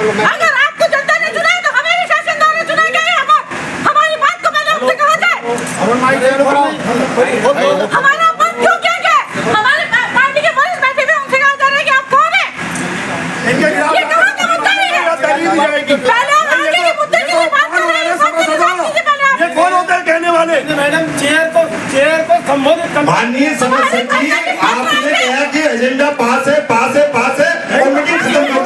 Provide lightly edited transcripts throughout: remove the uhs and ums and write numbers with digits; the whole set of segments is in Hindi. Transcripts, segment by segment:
अगर आपको जनता ने चुना है तो हमें भी शासनदार ने चुना गया है। हमारी बात को पहले हमसे कहा जाए, हमारा मन क्यों किया गया? हमारे पार्टी के वरिष्ठ बैठे हुए, उनसे कहा जा रहा है कि आप कौन है? ये कहाँ का मुद्दा नहीं है। पहले हम आगे के मुद्दे की बात कर रहे हैं। ये कौन होता है कहने वाले? मैडम चेयर को संबोधित कर। माननीय सभासद जी, आपने कहा कि एजेंडा पास है और मीटिंग खत्म कर दो।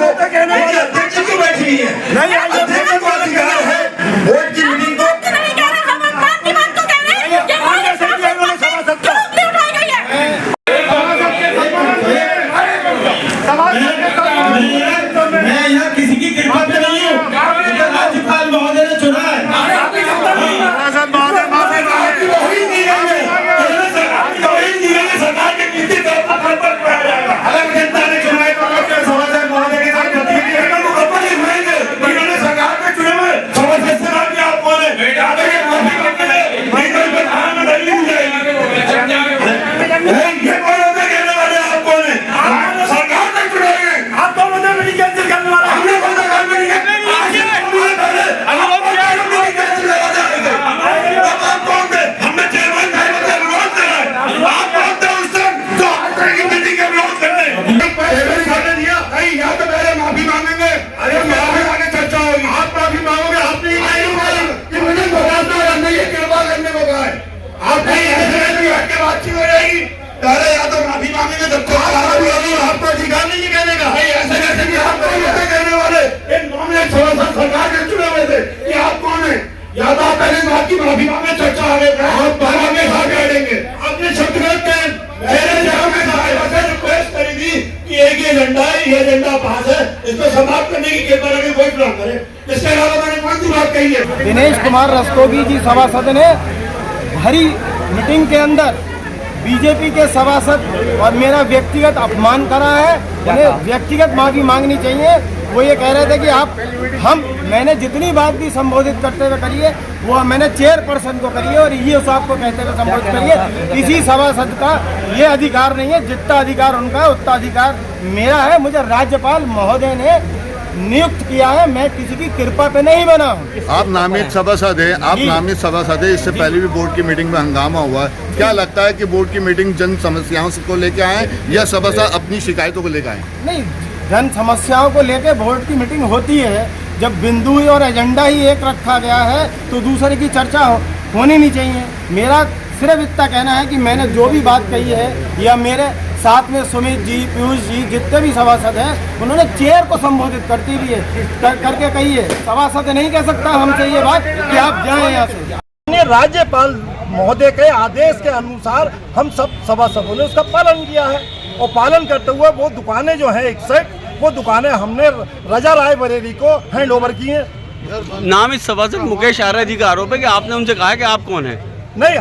अध्यक्ष क्यों बैठी हुई है? नहीं, अध्यक्ष को अधिकार है वोट की मीटिंग को। मैं यहाँ किसी की कृपा पे नहीं हूँ, राज्यपाल महोदय ने चुना है। सरकार के नीति जनता ने चुनाव सभासद महोदय के साथ सरकार के चुने में सभासद से आप कौन है? ये कौन होता है कहने वाले? आप कौन है? सरकार ने चुने आप कौन होते हैं? मीटिंग कैंसिल करने वाला हमने कौन सा काम नहीं किया? आप कौन थे? हमने चेयरमैन साहब का विरोध करा है। आप कौन थे उस दिन जो आज तक की मीटिंग का विरोध करने? दिया नहीं, या तो पहले माफी मांगेंगे। अरे माफी मांगे चर्चा होगी। आप माफी मांगोगे? आपने मीटिंग को कृपा करने को कहा है। आप नहीं ऐसे के बातचीत हो जाएगी। पहले या तो माफी मांगेंगे तब तो आपको अधिकार नहीं है कहने का। ऐसे कैसे भी आप कहने वाले एक नॉमिनेट सरकार के चुने हुए थे कि आप कौन है? या तो आप पहले आपकी माफी मांगे, चर्चा आगे बैठेंगे। अपने शब्द रिक्वेस्ट करी थी कि एक ही एजेंडा है, ये एजेंडा पास है, इसको समाप्त करने की कृपा करके कोई प्लान करे। इसके अलावा मैंने कौन सी बात कही है? दिनेश कुमार रस्तोगी जी सभासद ने भरी मीटिंग के अंदर बीजेपी के सभासद और मेरा व्यक्तिगत अपमान करा है। उन्हें व्यक्तिगत माफी मांगनी चाहिए। वो ये कह रहे थे कि मैंने जितनी बात भी संबोधित करते हुए करी है वो मैंने चेयरपर्सन को करी है और ये साहब को कहते हुए संबोधित करी है। किसी सभासद का ये अधिकार नहीं है। जितना अधिकार उनका है उतना अधिकार मेरा है। मुझे राज्यपाल महोदय ने नियुक्त किया है। मैं किसी की कृपा पे नहीं बना हूँ। आप नामित सभासद हैं, इससे पहले भी बोर्ड की मीटिंग में हंगामा हुआ है। क्या लगता है कि बोर्ड की मीटिंग जन समस्याओं को लेकर आए या सभासद अपनी शिकायतों को लेकर आए? नहीं, जन समस्याओं को लेकर बोर्ड की मीटिंग होती है। जब बिंदु और एजेंडा ही एक रखा गया है तो दूसरे की चर्चा होनी नहीं चाहिए। मेरा सिर्फ इतना कहना है कि मैंने जो भी बात कही है या मेरे साथ में सुमित जी, पीयूष जी, जितने भी सभासद हैं उन्होंने चेयर को संबोधित करती भी है करके कही है। सभासद नहीं कह सकता हमसे ये बात कि आप जाएं यहाँ से। राज्यपाल महोदय के आदेश के अनुसार हम सब सभासदों ने उसका पालन किया है और पालन करते हुए वो दुकानें जो है 61 वो दुकानें हमने रजा राय बरेली को हैंड ओवर की हैं। नामित सभासद मुकेश आर्य जी का आरोप है कि आपने उनसे कहा कि आप कौन हैं? नहीं,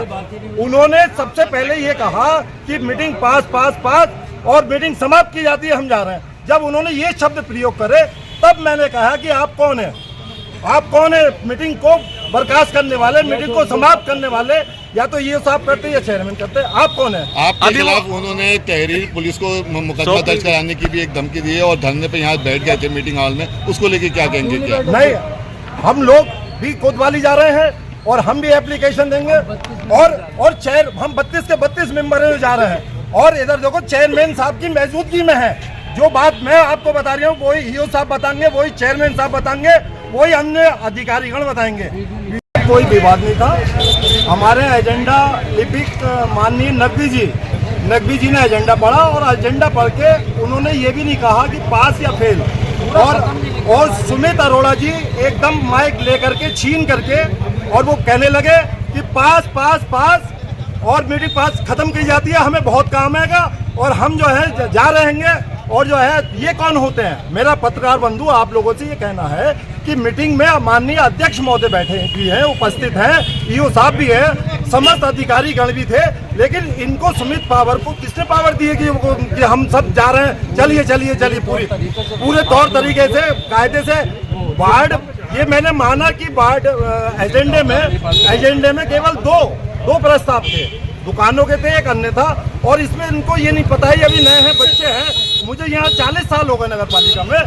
उन्होंने सबसे पहले ये कहा कि मीटिंग पास और मीटिंग समाप्त की जाती है, हम जा रहे हैं। जब उन्होंने ये शब्द प्रयोग करे तब मैंने कहा कि आप कौन है? आप कौन है मीटिंग को बर्खास्त करने वाले, मीटिंग को समाप्त करने वाले? या तो ये साहब करते या चेयरमैन करते। आप कौन है? आपके खिलाफ उन्होंने तहरीर पुलिस को मुकदमा दर्ज कराने की भी एक धमकी दी है और धरने पे यहाँ बैठ गए थे मीटिंग हॉल में। उसको लेके क्या कहेंगे? क्या नहीं, हम लोग भी कोतवाली जा रहे हैं और हम भी एप्लीकेशन देंगे और चेयर हम 32 के 32 मेंबर जा रहे हैं। और इधर देखो चेयरमैन साहब की मौजूदगी में है। जो बात मैं आपको बता रही हूँ वही ईओ साहब बताएंगे, वही चेयरमैन साहब बताएंगे, वही अन्य अधिकारीगण बताएंगे। कोई विवाद नहीं था। हमारे एजेंडा लिपिक माननीय नकवी जी ने एजेंडा पढ़ा और एजेंडा पढ़ के उन्होंने ये भी नहीं कहा कि पास या फेल। और सुमित अरोड़ा जी एकदम माइक लेकर के छीन करके और वो कहने लगे कि पास और मीटिंग पास खत्म की जाती है, हमें बहुत काम है और हम जो है जा रहेंगे। और जो है ये कौन होते हैं? मेरा पत्रकार बंधु आप लोगों से ये कहना है कि मीटिंग में माननीय अध्यक्ष महोदय बैठे भी हैं, उपस्थित हैं, ईओ साहब भी हैं, समस्त अधिकारी गण भी थे, लेकिन इनको सुमित पावर को किसने पावर दी है कि हम सब जा रहे हैं? चलिए पूरे तौर तरीके से कायदे से वार्ड ये मैंने माना कि वार्ड एजेंडे में केवल दो प्रस्ताव थे, दुकानों के थे, एक अन्य था। और इसमें इनको ये नहीं पता है, अभी नए हैं, बच्चे हैं। मुझे यहाँ 40 साल हो गए नगर पालिका में।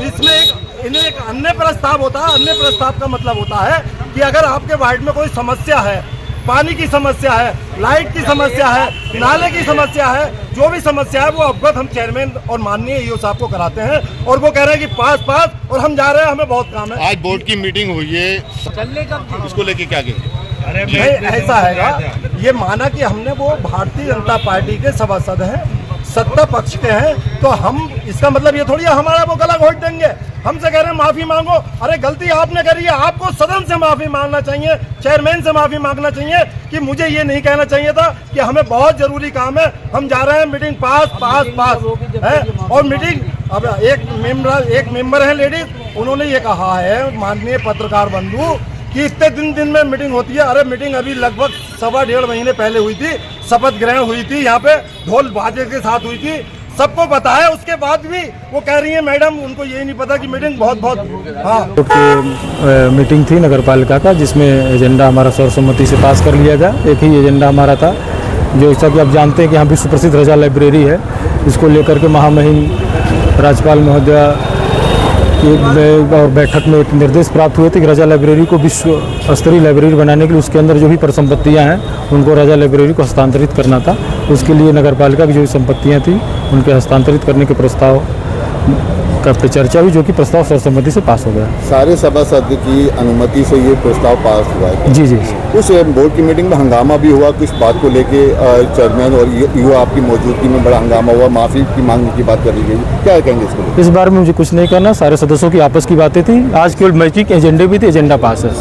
इसमें इन्हें एक अन्य प्रस्ताव होता है। अन्य प्रस्ताव का मतलब होता है कि अगर आपके वार्ड में कोई समस्या है, पानी की समस्या है, लाइट की समस्या है, नाले की समस्या है, जो भी समस्या है वो अवगत हम चेयरमैन और माननीय ईओ साहब को कराते हैं और वो कह रहे हैं कि पास और हम जा रहे हैं, हमें बहुत काम है। आज बोर्ड की मीटिंग हुई है, इसको लेके क्या कहेंगे? नहीं, ऐसा है, ये माना कि हमने वो भारतीय जनता पार्टी के सभासद हैं, सत्ता पक्ष के हैं, तो हम इसका मतलब ये थोड़ी है हमारा वो गला घोट देंगे। हमसे कह रहे हैं माफी मांगो, अरे गलती आपने करी है, आपको सदन से माफी मांगना चाहिए, चेयरमैन से माफी मांगना चाहिए कि मुझे ये नहीं कहना चाहिए था कि हमें बहुत जरूरी काम है, हम जा रहे हैं, मीटिंग पास है। और मीटिंग अब एक मेंबर है लेडीज, उन्होंने ये कहा है माननीय पत्रकार बंधु कि इतने दिन में मीटिंग होती है। अरे मीटिंग अभी लगभग 1.5 महीने पहले हुई थी, शपथ ग्रहण हुई थी, यहाँ पे ढोल बाजे के साथ हुई थी, सबको पता है। उसके बाद भी वो कह रही है मैडम उनको यही नहीं पता कि मीटिंग बहुत मीटिंग थी नगर पालिका का, जिसमें एजेंडा हमारा सर्वसम्मति से पास कर लिया गया। एक ही एजेंडा हमारा था, जो जैसा कि आप जानते हैं कि यहाँ विश्व प्रसिद्ध रजा लाइब्रेरी है, इसको लेकर के महामहिम राज्यपाल महोदया और बैठक में एक निर्देश प्राप्त हुए थे कि रजा लाइब्रेरी को विश्व स्तरीय लाइब्रेरी बनाने के लिए उसके अंदर जो भी परिसंपत्तियाँ हैं उनको रजा लाइब्रेरी को हस्तांतरित करना था। उसके लिए नगर पालिका की जो भी संपत्तियाँ थी उनके हस्तांतरित करने के प्रस्ताव का चर्चा हुई, जो कि प्रस्ताव सर्वसम्मति से पास हो गया। सारे सभासद की अनुमति से ये प्रस्ताव पास हुआ है। जी। उस बोर्ड की मीटिंग में हंगामा भी हुआ, कुछ बात को लेके चेयरमैन और ईओ आपकी मौजूदगी में बड़ा हंगामा हुआ, माफी की मांगने की बात करी गई, क्या कहेंगे इसको? इस बारे में मुझे कुछ नहीं करना, सारे सदस्यों की आपस की बातें थी। आज केवल मैचिंग एजेंडे भी थे, एजेंडा पास है।